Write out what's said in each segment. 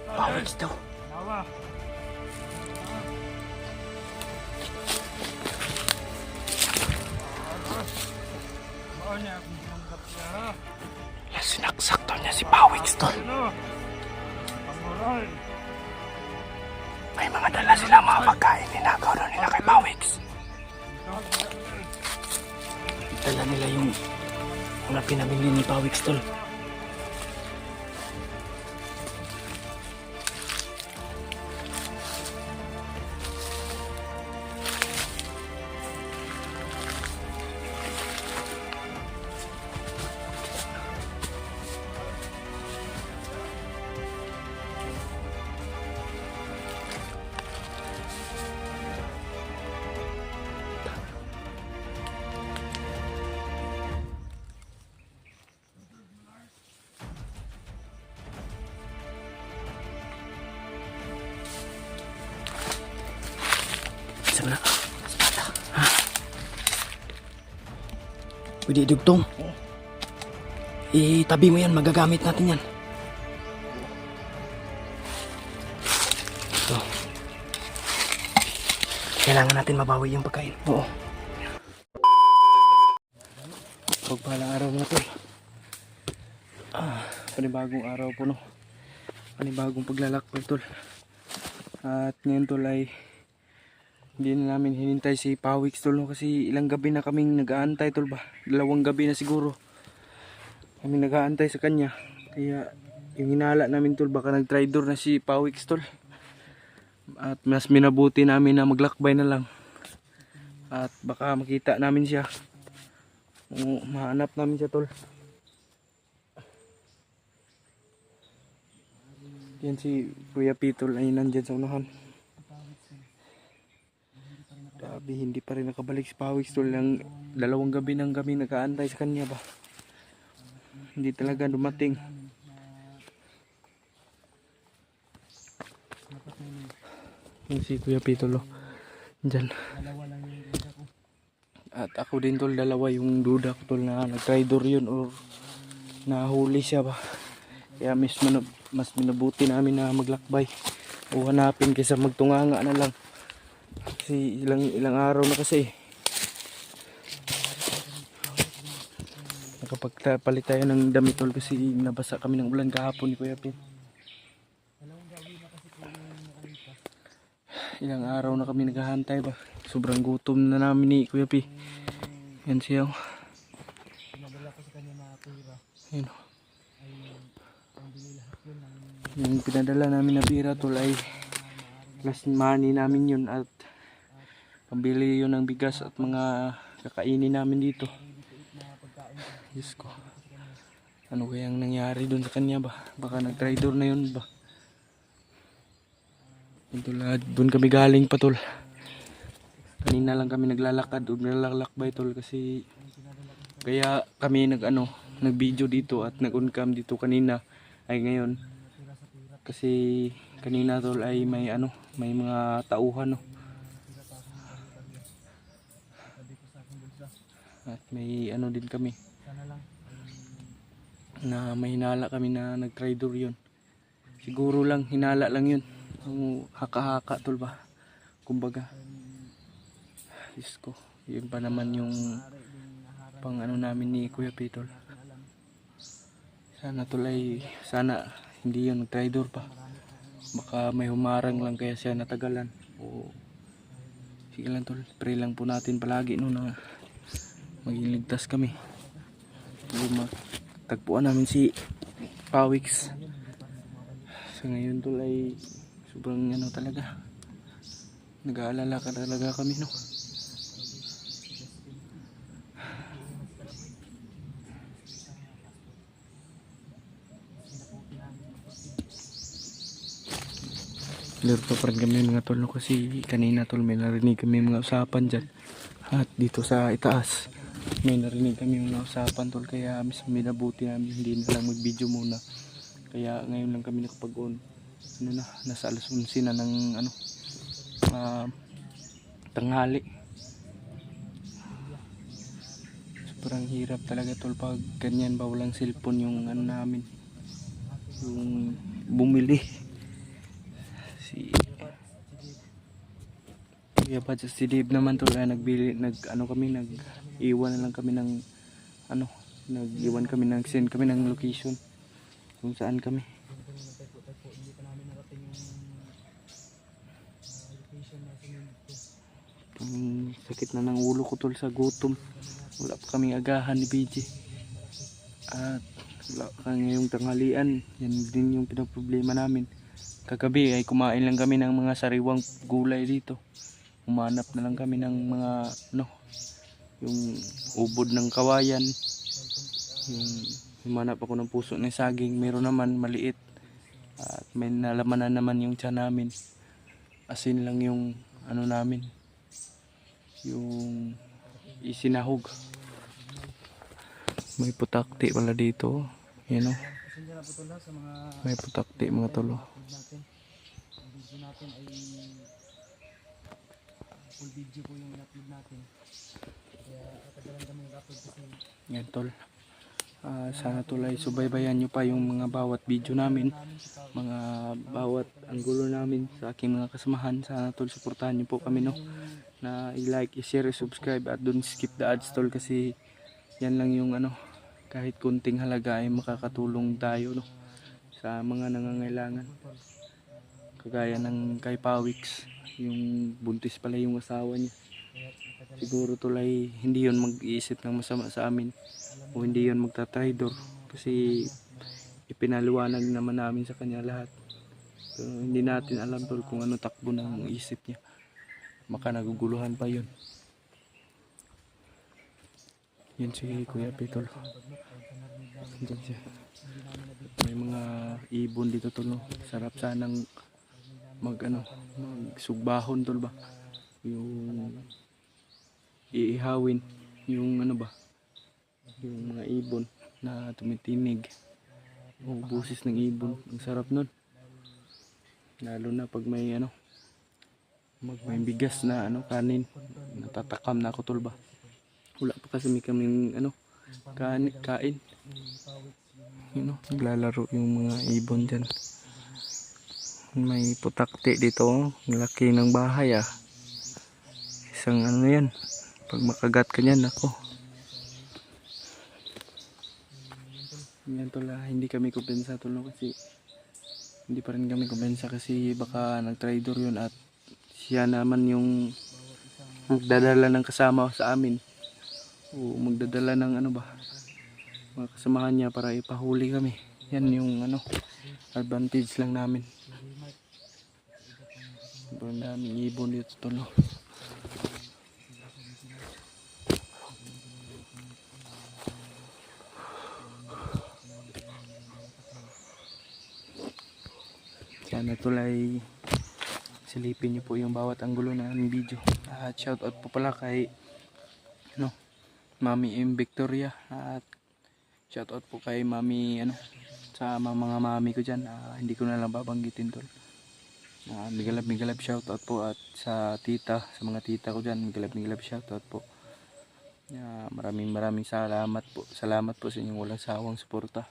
Pawiks daw. Sinaksak niya si Pawiks tol. May mga dala sila mga pagkain. Ninagaw daw nila kay Pawiks. Dala nila yung mga pinamili ni Pawiks tol. Sama na. Espada. Ha? Pwede dugtong. Itabi mo yan. Magagamit natin yan. Ito. Kailangan natin mabawi yung pagkain. Oo. Pagpalang araw na tol. Panibagong araw po no. Panibagong paglalakbay tol. At ngayon tol ay hindi na namin hinintay si Pawiks tol no, kasi ilang gabi na kaming nag-aantay tol ba. 2 gabi na siguro kami nag-aantay sa kanya. Kaya yung hinala namin tol, baka nag-traitor na si Pawiks tol. At mas minabuti namin na maglakbay na lang. At baka makita namin siya. Mahanap namin siya tol. Yan si Kuya Pitol ay nandyan sa unahan. Grabe, hindi pa rin nakabalik si Pawiks tol. 2 gabi nang kami nag-aantay sa kanya ba. Hindi talaga dumating. Yan si Kuya Pitol dyan. At ako din tol, 2 yung duda ko tol na nag-traitor yun or nahuli siya ba. Kaya mas minabuti namin na maglakbay o hanapin kaysa magtunganga na lang. Kasi ilang araw na kasi nakapagpalit tayo ng damit tol kasi nabasa kami ng ulan kahapon ni Kuya Pin. Ilang araw na kami naghahantay ba. Sobrang gutom na namin ni Kuya Pi. Yan siya. Yan. Yung pinadala namin na pira tol ay last money namin yun at pambili yun ng bigas at mga kakainin namin dito. Diyos ko, ano kayang nangyari dun sa kanya ba? Baka nag-traitor na yun ba? Ito lahat, dun kami galing pa tol. Kanina lang kami naglalakad o naglalakbay tol kasi kaya kami nag-video dito at nag-on-cam dito kanina ay ngayon. Kasi kanina tol ay may mga tauhan no. At may din kami na may hinala kami na nag-traitor yun. Siguro lang hinala lang yun. Haka-haka tol ba. Kumbaga. Diyos ko. Yun pa naman yung pang namin ni Kuya Pitol. Sana tol ay hindi yun nag-traitor pa. Baka may humarang lang kaya siya natagalan. O sige lang tol. Pray lang po natin palagi no na maging ligtas kami. Tagpuan namin si Pawiks. Sa ngayon tol ay sobrang talaga. Nag-aalala ka talaga kami no. Lirto pa rin kami mga tol no, kasi kanina tol may narinig kami mga usapan dyan. At dito sa itaas may narinig kami mga usapan tol, kaya mas minabuti namin hindi na lang mag video muna. Kaya ngayon lang kami nakapag-on. Nasa alas 11 na ng tanghali. sobrang hirap talaga tol pag ganyan ba walang cellphone yung ano namin, yung bumili si Kuya Bad si Dave naman tol ay nagbili nag iwan na lang kami ng ano, nag-iwan kami send kami ng location kung saan kami. Sakit na ng ulo ko tol sa gutom. Wala pa kaming agahan ni BJ. At wala pa ngayong tanghalian. Yan din yung pinaproblema namin. Kagabi ay kumain lang kami ng mga sariwang gulay dito. Humanap na lang kami ng mga ano, yung ubod ng kawayan. Yung humanap ako ng puso ng saging. Meron naman maliit. At may nalaman na naman yung tiyan namin. Asin lang yung ano namin, yung isinahog. May putakti pala dito. Yan o. May putakti mga tolo. Full video po yung upload natin. Kaya katagalan kami nag-upload kasi. Yan tol. Sana tulay subaybayan nyo pa yung mga bawat video namin, mga bawat anggulo namin sa aking mga kasamahan. Sana tol suportahan nyo po kami no, na i-like, i-share, i-subscribe at don't skip the ads tol, kasi yan lang yung ano, kahit kunting halaga ay makakatulong tayo no sa mga nangangailangan, kagaya ng kay Pawix, yung buntis pala yung asawa niya. Siguro tulay hindi yon mag-iisip ng masama sa amin o hindi yon magta-traidor, kasi ipinaliwanag naman namin sa kanya lahat. Pero hindi natin alam tol kung ano takbo ng isip niya, maka naguguluhan pa yun. Yan si Kuya Pitol, yan siya. May mga ibon dito tol no. Sarap sanang magsugbahon tol ba, yung iihawin yung ano ba, yung mga ibon na tumitinig o busis ng ibon. Ang sarap nun, lalo na pag may ano, may bigas na ano, kanin. Natatakam na ako tol ba. Wala pa kasi may kaming ano, kain. You know, naglalaro yung mga ibon dyan. May putakti dito, ang laki ng bahay ah. Isang ano yan, pag makagat ka nyan ako. Yan tol, hindi kami kumpensa tol no, kasi hindi pa rin kami kumpensa kasi baka nag-trader yun at siya naman yung magdadala ng kasama sa amin o magdadala ng ano ba, mga kasamahan niya para ipahuli kami. Yan yung ano, advantage lang namin. Sobrang daming ibon dito tol no. Sana tulay silipin niyo po yung bawat anggulo ng aming video. At shout out po pala kay ano, Mami M. Victoria, at shout out po kay Mami ano, sa mga mami ko dyan. Hindi ko na lang babanggitin tol. Migalab shout out po, at sa mga tita ko dyan, migalab shout out po. Maraming salamat po. Salamat po sa inyong walang sawang suporta.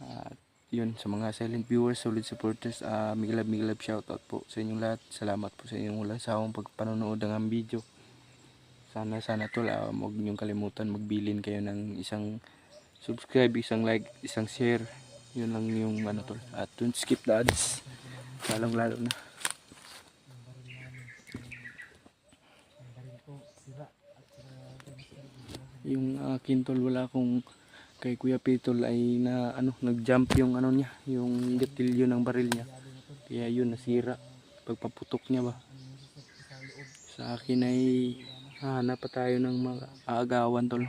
At yun, sa mga silent viewers, solid supporters, migalab shout out po sa inyong lahat. Salamat po sa inyong walang sawang pagpanonood ng video. Sana tol, huwag niyong kalimutan magbilin kayo ng isang subscribe, isang like, isang share. Yun lang yung ano tol. At don't skip the ads, lalo na. Yung akin tol, wala akong, kay Kuya Pitol ay na ano, nag-jump yung ano niya, yung gatilyo ng baril niya. Kaya yun nasira pagpaputok niya ba. Sa akin ay hanap pa tayo ng mga aagawan tol.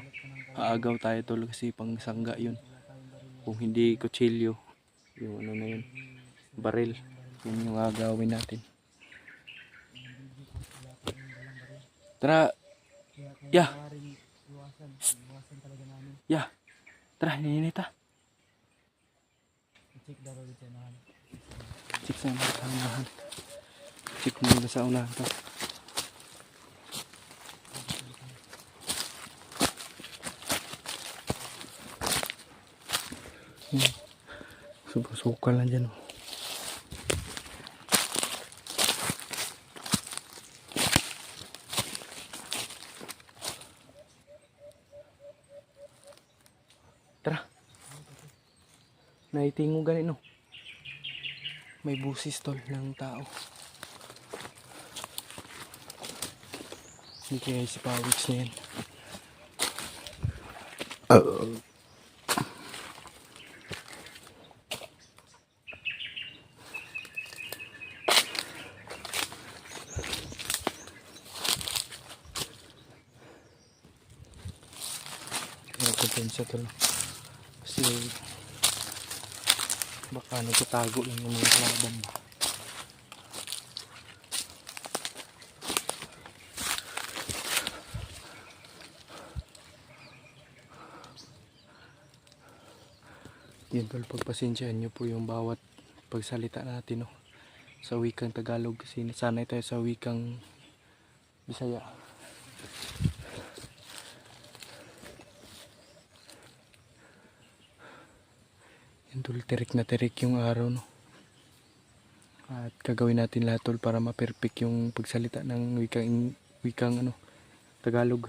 Aagaw tayo tol, kasi pang sangga yun. Kung hindi kutsilyo, yung ano na yun, baril, yun yung aagawin natin. Tara. Yeah. Yeah. Tara, ninit ah. Check sa unahan. Check muna sa unahan to. sukal lang dyan. Oh. Tara. Naitingo ganit no. May busis tol ng tao. Hindi kaya si Pawix na yan. Nagkupensa tol. Kasi baka nagtatago lang yung mga kalaban. Yan tol, pagpasensyahan nyo po yung bawat pagsalita natin no, sa wikang Tagalog kasi nasanay tayo sa wikang Bisaya. Yan tol, tirik na tirik yung araw no. At gagawin natin lahat tol para ma-perfect yung pagsalita ng wikang ano, Tagalog.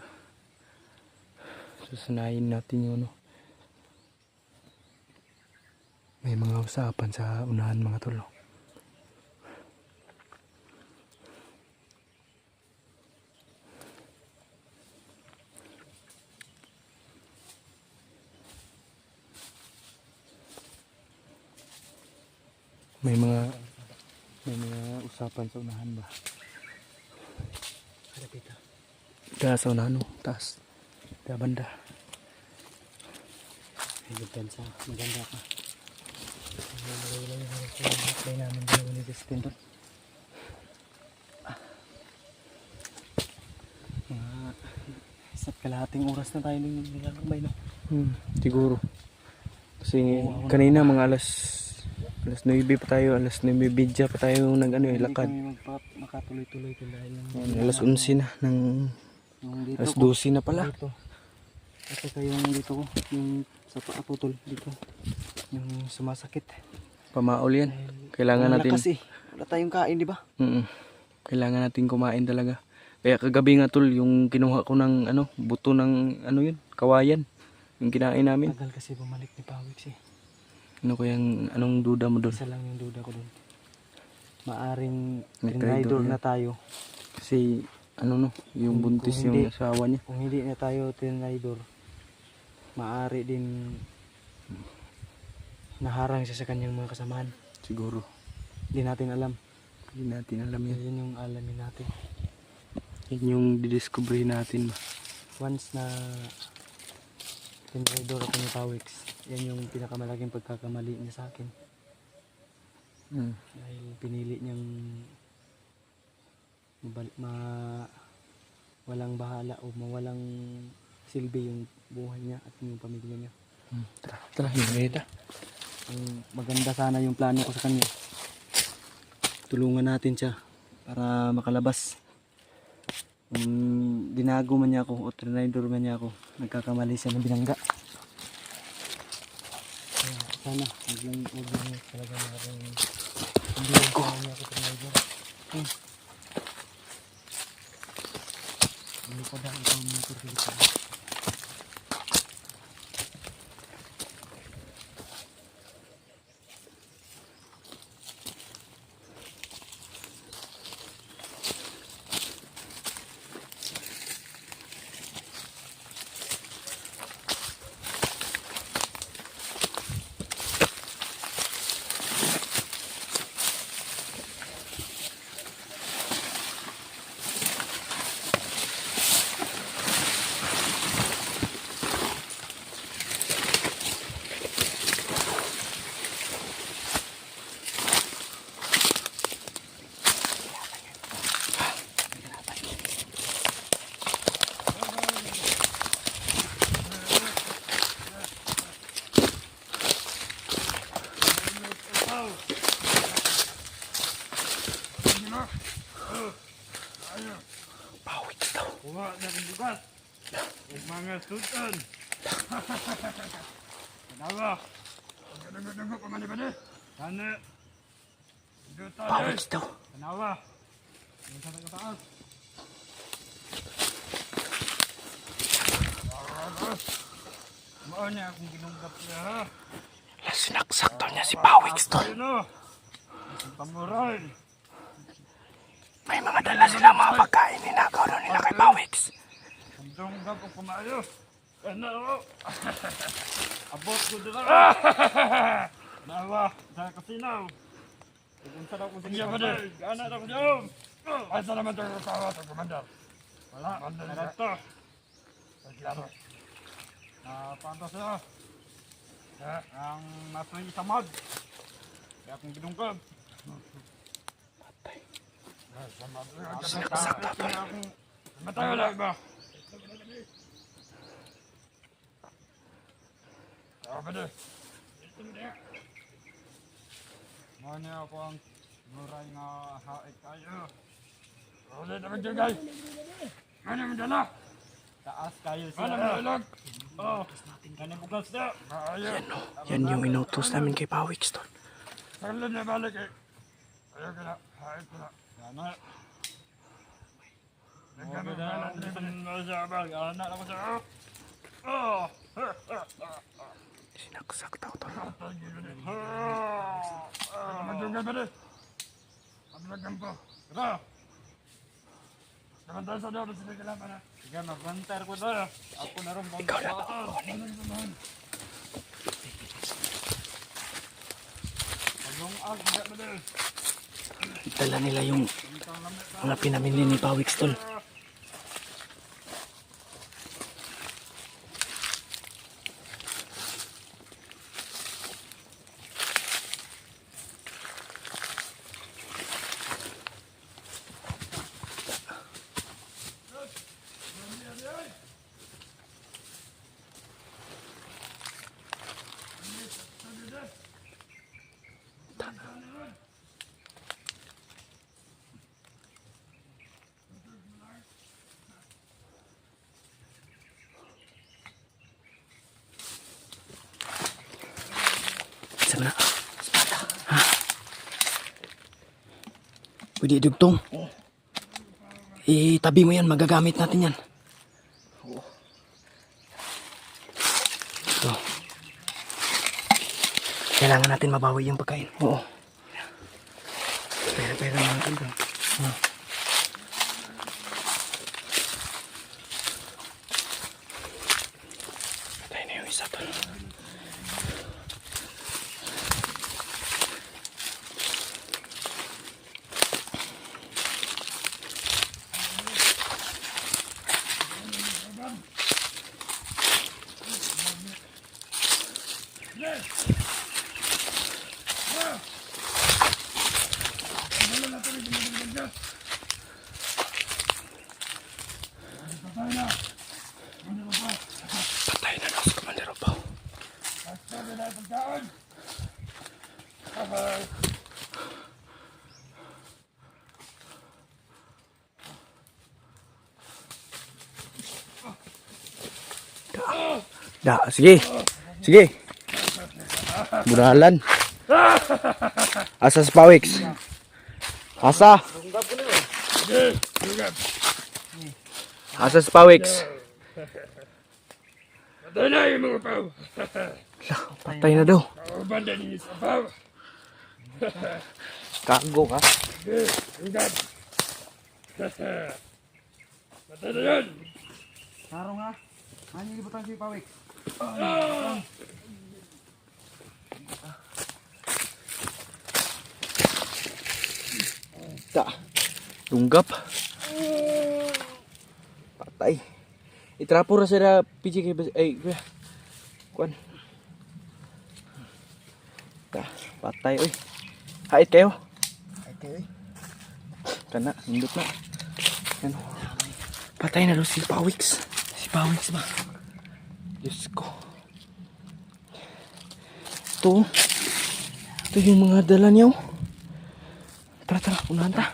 Susanayin natin yun no. May mga usapan sa unahan mga tol. May mga usapan sa unahan ba? Kaya sa unahan no, taas. Kaya banda. May sa maganda ka. May namin dalawa ni Justin doon. Mga isa't kalahating oras na tayo nilalakbay no? Siguro. Kasi kanina mga alas 9 pa tayo, alas 9:30 pa tayo nag-ano lakad. Hindi kami makatuloy-tuloy dahil alas 11 na ng alas 12 na pala. Dito. At saka yung dito ko, yung sa paaputol dito. Yung sumasakit. Pamaol yan. Kailangan natin. Kasi wala tayong kain, di ba? Kailangan natin kumain talaga. Kaya kagabi nga tol, yung kinuha ko ng ano, buto ng ano yun, kawayan. Yung kinain namin. Tagal kasi bumalik ni Pawix eh. Ano kayang, anong duda mo doon? Isa lang yung duda ko doon. Maaring tinraidor na tayo. Kasi ano no, yung buntis yung asawa niya. Kung hindi na tayo tinraidor, maari din naharang siya sa kanyang mga kasamahan. Siguro. Hindi natin alam. Hindi natin alam yan. Yun yung alamin natin. Yun yung didiscovery natin. Once na tinraidor ako ni Pawix, yan yung pinakamalaking pagkakamali niya sa akin. Dahil pinili niyang walang bahala o mawalang silbi yung buhay niya at yung pamilya niya. Tara, hinahita. Maganda sana yung plano ko sa kanya. Tulungan natin siya para makalabas. Binago man niya ako o trinidor man niya ako, nagkakamali siya ng binangga. Sana huwag lang talaga natin hindi ko niya ako trinidor. Hindi pa dahil ikaw mga turkilita. Kuha na ng bugas. Huwag mga sultan. Kanawa. Ang ganang-ganang pa mani-mani. Ano? Juta Pawiks daw. Tanawa. Ang sa taas. Mao niya akong ginunggap niya ha. Sinaksak daw niya si Pawiks tol. Ano? Ang pamuray. May mga dala sila mga pagkain. Ninakaw daw nila kay Pawiks. Ang dunggap o kumayo. Ano? Abot ko dito. Nawa, sa kasinaw. Pupunta daw ko sa iya ba din? Gana daw ko dyan. Ay, saan naman ito yung tawa sa komandar? Wala, mandar ito. Naglaro. Napantas siya. Ang nasa yung samad. Kaya akong ginungkab. Samad. Sinaksak daw tol. Matay wala ba? Apa deh? Mana ako ang muray nga haik kayo. Ulit naman dyan guys. Mana mo dala? Taas kayo siya. Mana mo dala? Oh, kanya bukas na. Yan yung inutos namin kay Pawiks tol. Saglit na balik eh. Ayaw ka na. Haik ko na. Gana. Nagkano na siya ba? Gana ako siya. Oh! Sinaksak daw tol. Madugay ba rin? Madugay po. Tara! Namantan sa daw na sila kailangan na. Sige, magbantar ko doon. Ako na rin. Ikaw na kukunin. Pagong-ag, hindi mo din. Dala nila yung mga pinamili ni Pawiks tol. Sama na. Ha? Pwede dugtong. Itabi mo yan, magagamit natin yan. So, kailangan natin mabawi yung pagkain. Oo. Pera natin ito. Patay na yung isa pa. Patay na daw si Commander Obaw. Sige. Sige. Buralan. Asa si Pawiks? Asa? Asa si Pawiks? Patay na yung mga pao. Patay na daw. Banda ninyo sa pao. Kago ka. Hanggang. Patay na yun. Sarong ha. Ano yung libutan si Pawiks? Tunggap. Patay. Itrapo ra sila PG ay kuan. Patay oy. Hait kayo. Hait kayo eh. Kana, nindot na. Ano? Patay na daw si Pawiks. Si Pawiks ba? Diyos ko. Ito yung mga dala niyo. Tara, unahan ta.